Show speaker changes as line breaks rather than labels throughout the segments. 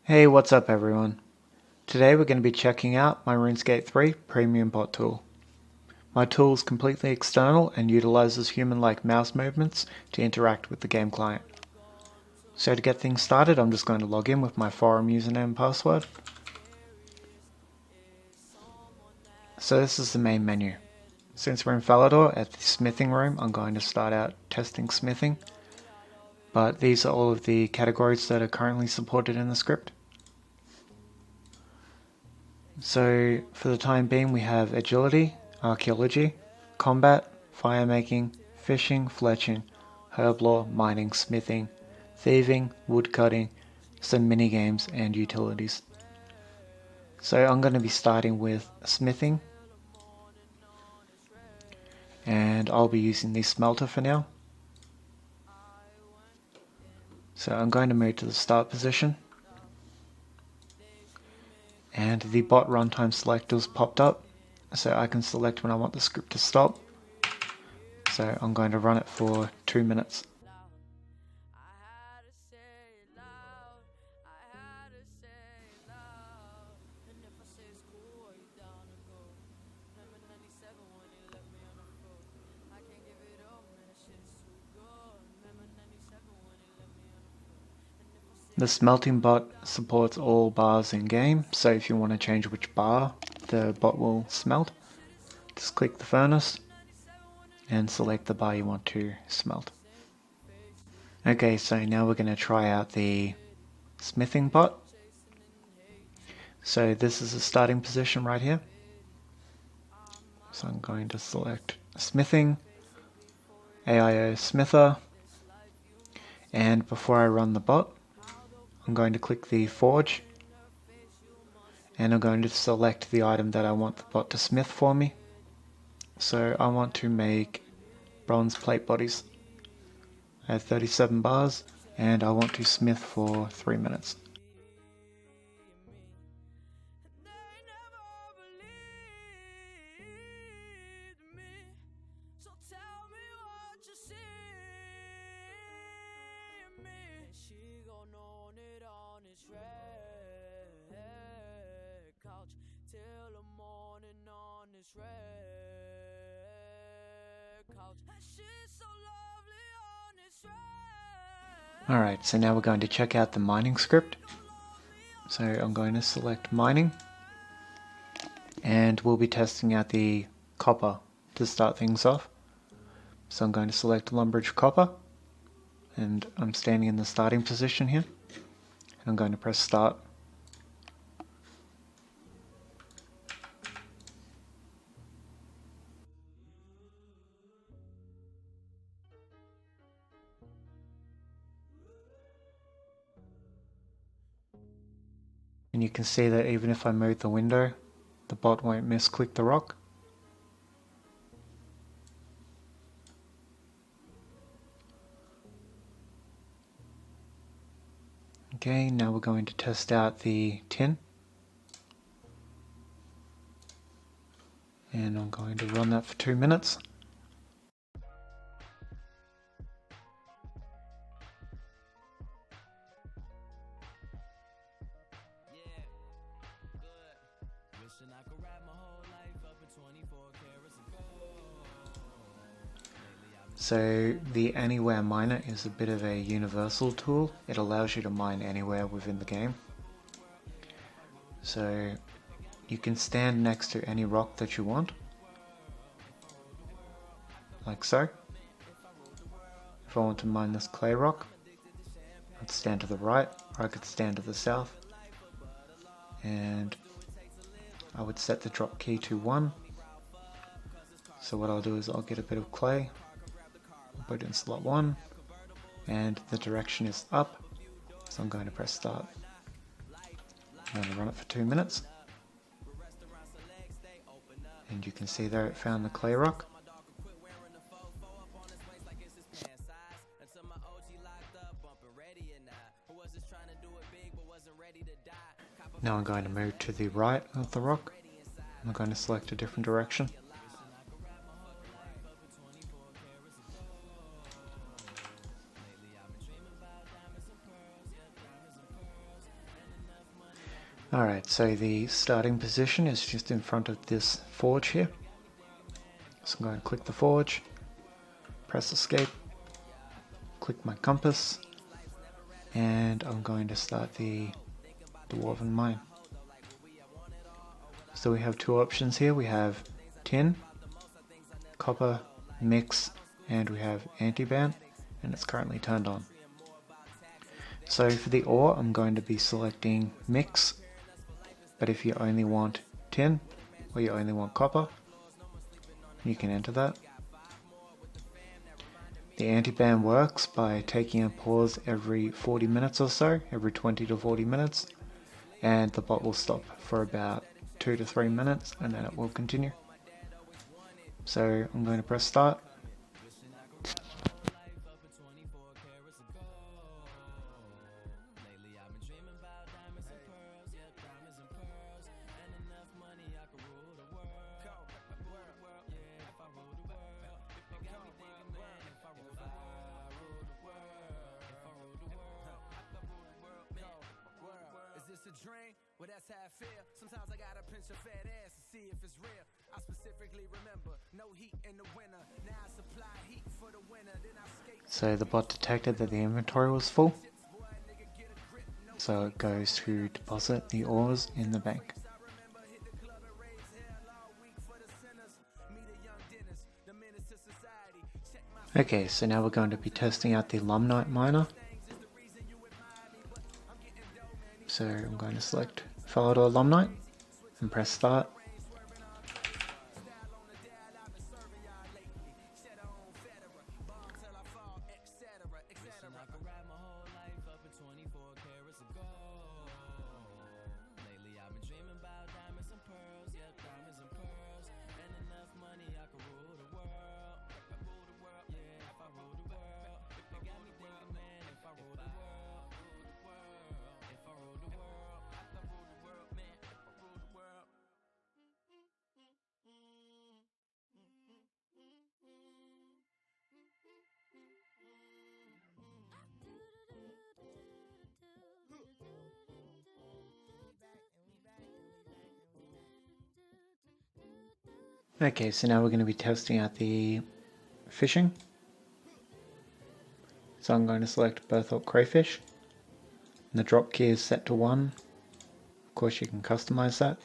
Hey, what's up everyone? Today we're going to be checking out my Runescape 3 Premium Bot tool. My tool is completely external and utilizes human-like mouse movements to interact with the game client. So to get things started, I'm just going to log in with my forum username and password. So this is the main menu. Since we're in Venator at the smithing room, I'm going to start out testing smithing. But these are all of the categories that are currently supported in the script. So for the time being we have Agility, Archaeology, Combat, Firemaking, Fishing, Fletching, Herblore, Mining, Smithing, Thieving, Woodcutting, some minigames and utilities. So I'm going to be starting with Smithing, and I'll be using the Smelter for now. So I'm going to move to the start position, and the bot runtime selectors popped up, so I can select when I want the script to stop. So I'm going to run it for 2 minutes. The smelting bot supports all bars in game, so if you want to change which bar the bot will smelt, just click the furnace and select the bar you want to smelt. Okay, so now we're going to try out the smithing bot. So this is the starting position right here. So I'm going to select smithing, Aio Spinner, and before I run the bot, I'm going to click the forge, and I'm going to select the item that I want the bot to smith for me. So I want to make bronze plate bodies. I have 37 bars, and I want to smith for 3 minutes. Alright, so now we're going to check out the mining script. So I'm going to select mining, and we'll be testing out the copper to start things off. So I'm going to select Lumbridge Copper, and I'm standing in the starting position here. And I'm going to press start. And you can see that even if I move the window, the bot won't misclick the rock. Okay, now we're going to test out the tin. And I'm going to run that for 2 minutes. So the Anywhere Miner is a bit of a universal tool. It allows you to mine anywhere within the game. So you can stand next to any rock that you want, like so. If I want to mine this clay rock, I'd stand to the right, or I could stand to the south, and I would set the drop key to 1. So what I'll do is I'll get a bit of clay, put it in slot 1, and the direction is up, so I'm going to press start. I'm going to run it for 2 minutes, and you can see there it found the clay rock. Now I'm going to move to the right of the rock. I'm going to select a different direction. Alright, so the starting position is just in front of this forge here. So I'm going to click the forge, press escape, click my compass, and I'm going to start the Warven Mine. So we have two options here. We have tin, copper, mix, and we have anti-ban, and it's currently turned on. So for the ore, I'm going to be selecting mix, but if you only want tin or you only want copper, you can enter that. The anti-ban works by taking a pause every 40 minutes or so, every 20 to 40 minutes, and the bot will stop for about 2 to 3 minutes and then it will continue. So I'm going to press start.
Well, that's how I feel. Sometimes I gotta pinch a fat ass to see if it's real. I specifically remember no heat in the winter. Now I supply heat for the winter. Then I skate.
So the bot detected that the inventory was full. So it goes to deposit the ores in the bank. Okay, so now we're going to be testing out the Alumni Miner. So I'm going to select Follow to Alumni and press start. Okay, so now we're going to be testing out the fishing. So I'm going to select Burthorpe crayfish. And the drop key is set to 1. Of course you can customize that.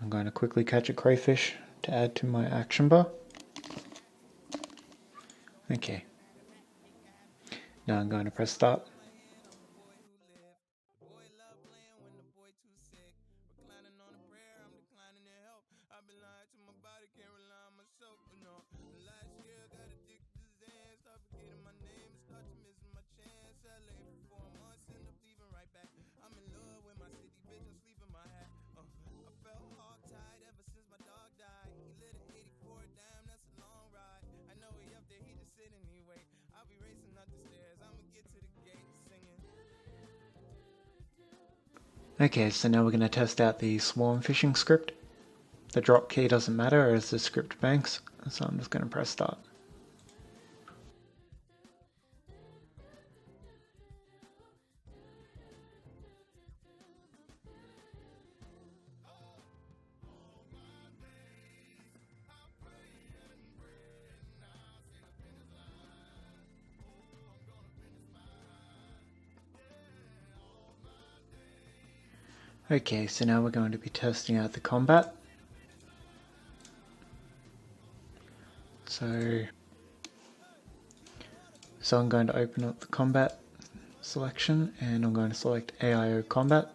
I'm going to quickly catch a crayfish to add to my action bar. Okay. Now I'm going to press start. Okay, so now we're going to test out the swarm fishing script. The drop key doesn't matter as the script banks, so I'm just going to press start. Okay, so now we're going to be testing out the combat. So I'm going to open up the combat selection and I'm going to select Aio combat.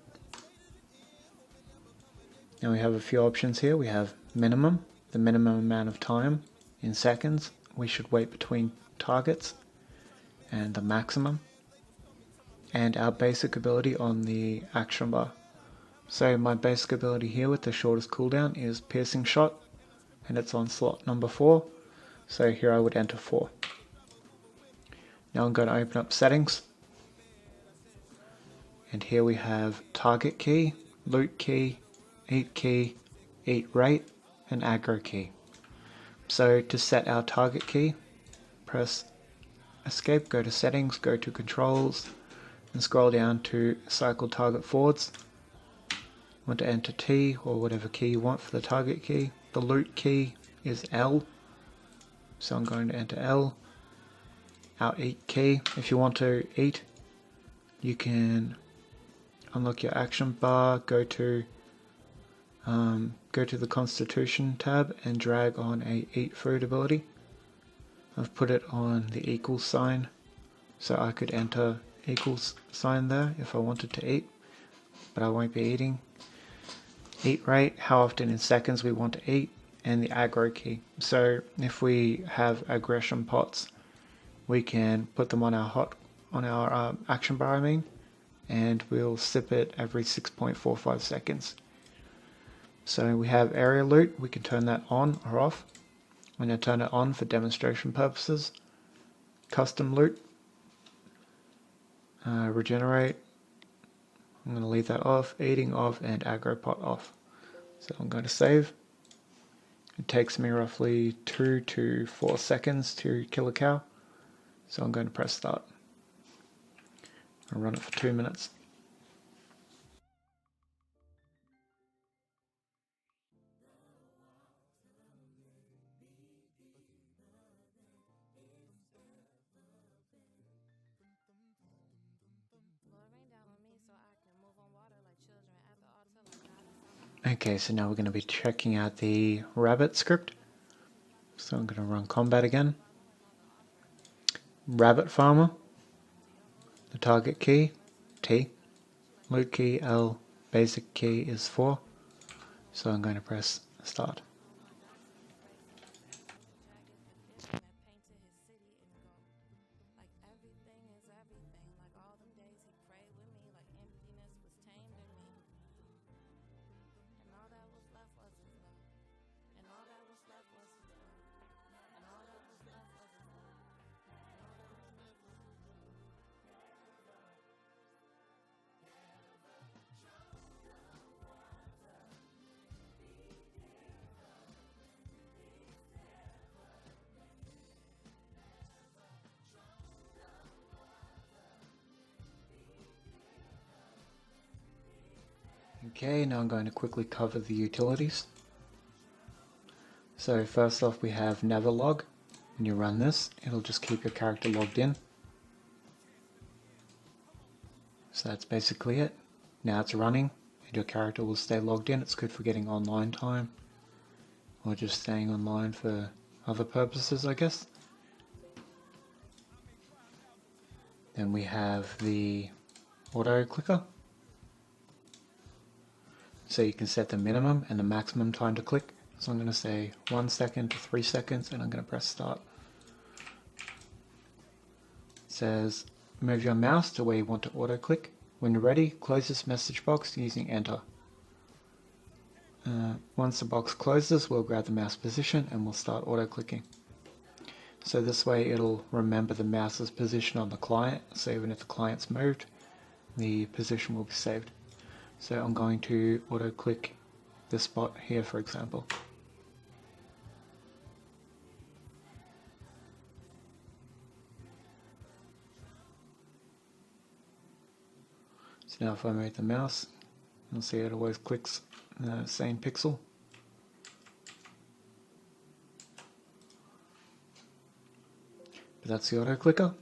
Now we have a few options here. We have minimum, the minimum amount of time in seconds we should wait between targets, and the maximum, and our basic ability on the action bar. So my basic ability here with the shortest cooldown is piercing shot, and it's on slot number 4. So here I would enter 4. Now I'm going to open up settings, and here we have target key, loot key, eat rate, and aggro key. So to set our target key, press escape, go to settings, go to controls, and scroll down to cycle target forwards. want to enter T or whatever key you want for the target key. The loot key is L, so I'm going to enter L. Our eat key, if you want to eat, you can unlock your action bar, go to the Constitution tab and drag on a eat food ability. I've put it on the equals sign, so I could enter equals sign there if I wanted to eat, but I won't be eating. Eat rate, how often in seconds we want to eat, and the aggro key. So if we have aggression pots, we can put them on our action bar, and we'll sip it every 6.45 seconds. So we have area loot, we can turn that on or off. I'm going to turn it on for demonstration purposes. Custom loot, regenerate, I'm going to leave that off, eating off, and aggro pot off. So I'm going to save. It takes me roughly 2 to 4 seconds to kill a cow. So I'm going to press start. I'll run it for 2 minutes. Okay, so now we're going to be checking out the rabbit script. So I'm going to run combat again. Rabbit farmer. The target key, T. Loot key, L. Basic key is 4. So I'm going to press start. Okay, now I'm going to quickly cover the utilities. So first off we have never log. When you run this, it'll just keep your character logged in. So that's basically it. Now it's running and your character will stay logged in. It's good for getting online time or just staying online for other purposes, I guess. Then we have the auto clicker. So you can set the minimum and the maximum time to click. So I'm going to say 1 second to 3 seconds and I'm going to press start. It says move your mouse to where you want to auto click. When you're ready, close this message box using enter. Once the box closes, we'll grab the mouse position and we'll start auto clicking. So this way it'll remember the mouse's position on the client, so even if the client's moved, the position will be saved. So I'm going to auto click this spot here, for example. So now if I move the mouse, you'll see it always clicks the same pixel. But that's the auto clicker.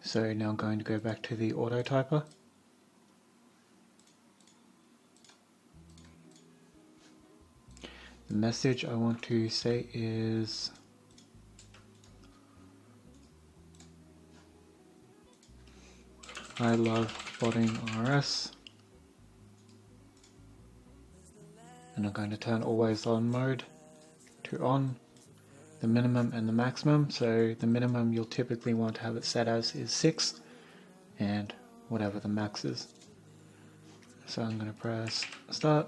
So now I'm going to go back to the auto typer. The message I want to say is I love botting RS, and I'm going to turn always on mode to on, the minimum and the maximum. So the minimum you'll typically want to have it set as is 6 and whatever the max is. So I'm going to press start.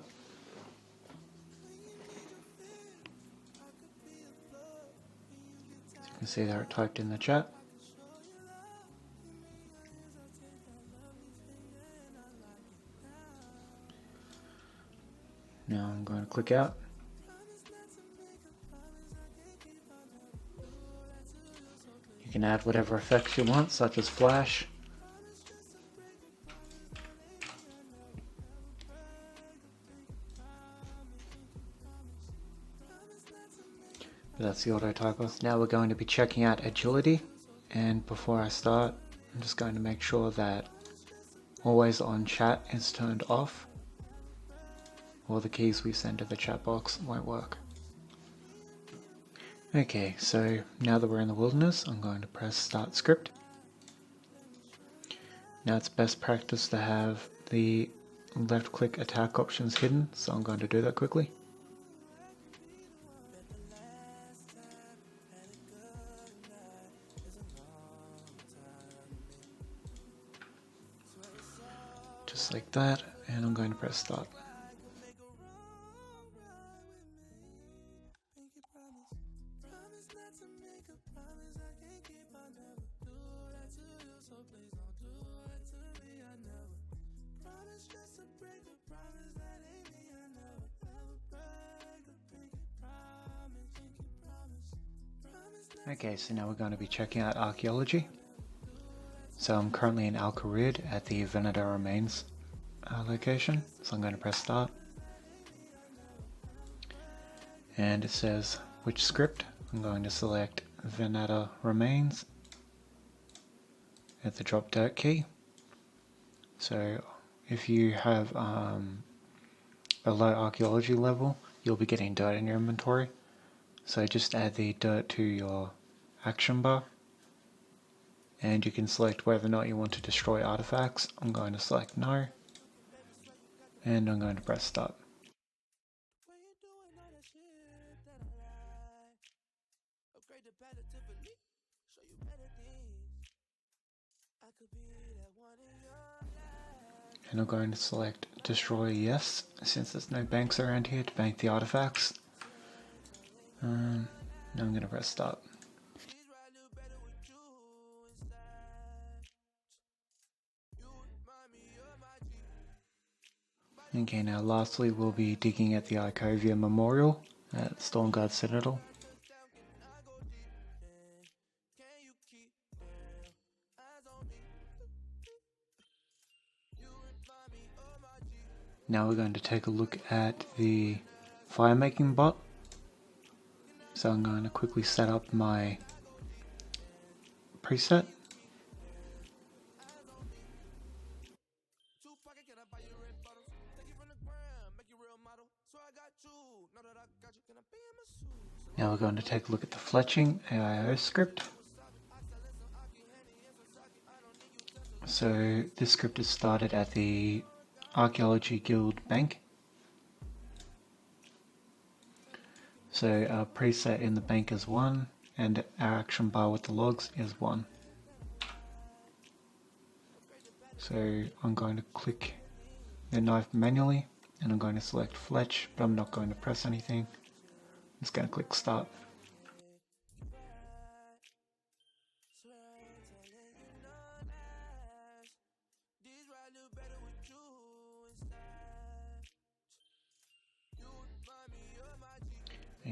So you can see there it typed in the chat. Now I'm going to click out. You can add whatever effects you want, such as flash. but that's the auto typer. Now we're going to be checking out agility, and before I start, I'm just going to make sure that always on chat is turned off, or the keys we send to the chat box won't work. Okay, so now that we're in the wilderness, I'm going to press start script. Now it's best practice to have the left click attack options hidden, so I'm going to do that quickly. Just like that, and I'm going to press start. Okay, so now we're going to be checking out Archaeology. So I'm currently in Alkharid at the Venator remains location, so I'm going to press start. And it says which script. I'm going to select Venator remains at the drop dirt key. So if you have a low archaeology level, you'll be getting dirt in your inventory. So just add the dirt to your action bar, and you can select whether or not you want to destroy artifacts. I'm going to select no, and I'm going to press start. And I'm going to select destroy yes, since there's no banks around here to bank the artifacts. Now I'm going to press start. Okay, now lastly we'll be digging at the Ikovian Memorial at Stormguard Citadel. Now we're going to take a look at the Firemaking bot. So I'm going to quickly set up my preset. Now we're going to take a look at the Fletching Aio script. So this script is started at the Archaeology Guild Bank. So our preset in the bank is 1, and our action bar with the logs is 1. So I'm going to click the knife manually, and I'm going to select Fletch, but I'm not going to press anything. I'm just going to click start.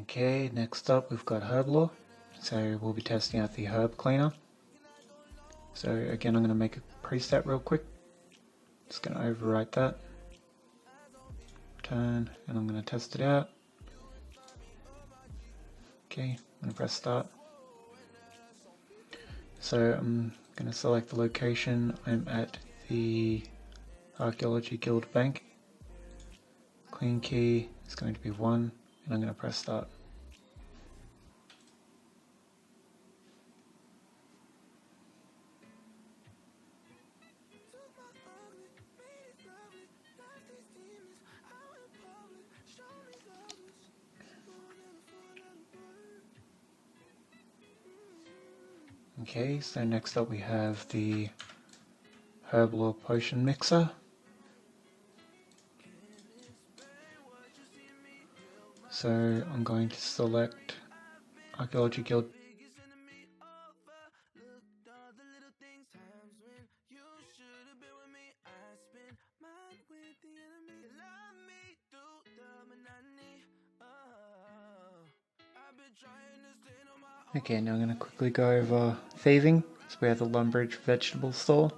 Okay, next up we've got herb lore. So we'll be testing out the herb cleaner. So again, I'm going to make a preset real quick. Just going to overwrite that. Return, and I'm going to test it out. Okay, I'm going to press start. So I'm going to select the location. I'm at the Archaeology Guild Bank. Clean key is going to be 1, and I'm going to press start. Okay, so next up we have the herb lore potion mixer. So I'm going to select Archaeology Guild. Okay, now I'm going to quickly go over thieving. So we have the Lumbridge vegetable store.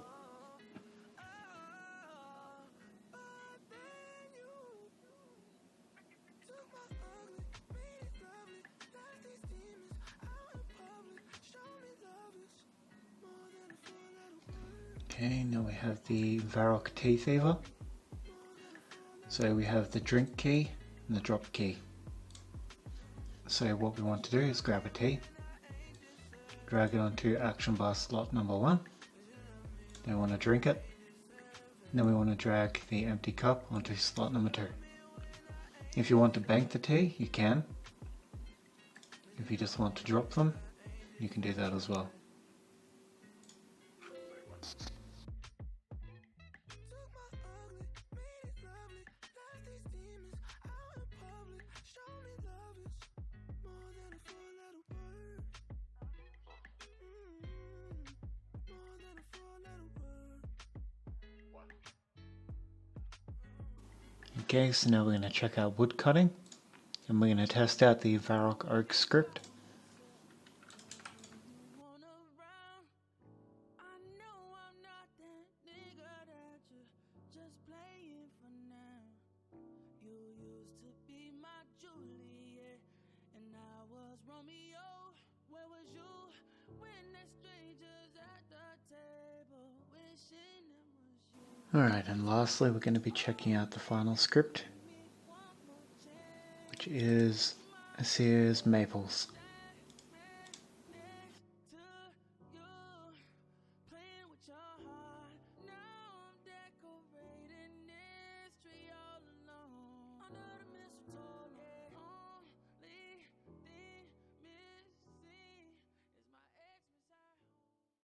Okay, now we have the Varrock Tea Thiever. So we have the drink key and the drop key. So what we want to do is grab a tea, drag it onto action bar slot number 1, then we want to drink it, and then we want to drag the empty cup onto slot number 2. If you want to bank the tea, you can. If you just want to drop them, you can do that as well. Okay, so now we're going to check out Woodcutting, and we're going to test out the Varrock Oak script. Alright, and lastly we're going to be checking out the final script, which is Sears Maples.